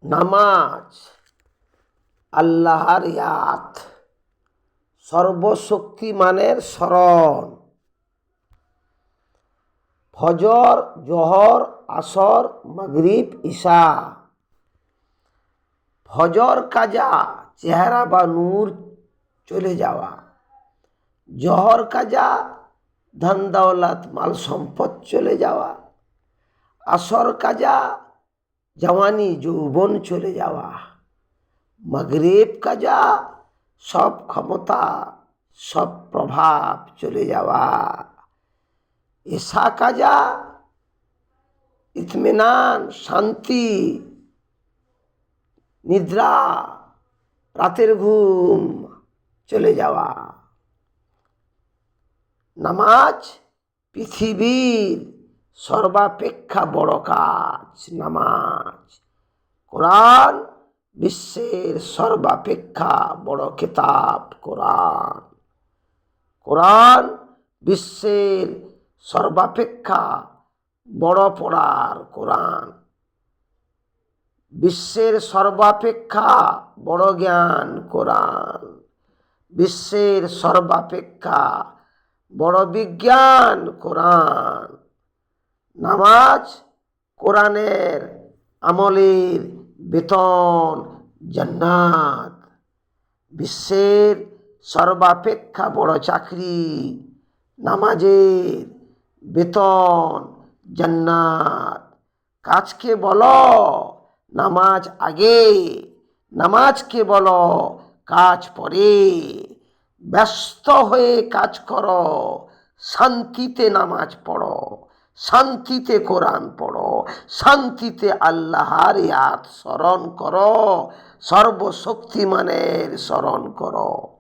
নামাজ আল্লাহর ইয়াত, সর্বশক্তিমানের স্মরণ। ফজর, জোহর, আসর, মাগরিব, ইশা। ফজর কাজা, চেহারা বা নূর চলে যাওয়া। জোহর কাজা, ধন দৌলত মাল সম্পদ চলে যাওয়া। আসর কাজা, জওয়ানি যৌবন চলে যাওয়া। মাগরিব কাজা, সব ক্ষমতা সব প্রভাব চলে যাওয়া। ইশা কাজা, ইতমিনান শান্তি, নিদ্রা, রাতের ঘুম চলে যাওয়া। নামাজ পৃথিবীর সর্বাপেক্ষা বড় কাজ। নামাজ কোরআন বিশ্বের সর্বাপেক্ষা বড় কিতাব। কোরআন কোরআন বিশ্বের সর্বাপেক্ষা বড় পড়ার। কোরআন বিশ্বের সর্বাপেক্ষা বড় জ্ঞান। কোরআন বিশ্বের সর্বাপেক্ষা বড় বিজ্ঞান। কোরআন নামাজ কোরআনের আমলের বেতন জান্নাত। বিশ্বের সর্বাপেক্ষা বড় চাকরি। নামাজের বেতন জান্নাত। কাজকে বলো নামাজ আগে, নামাজকে বলো কাজ পরে। ব্যস্ত হয়ে কাজ করো, শান্তিতে নামাজ পড়ো, শান্তিতে কোরআন পড়ো, শান্তিতে আল্লাহর ইয়াত স্মরণ করো, সর্বশক্তিমানের স্মরণ করো।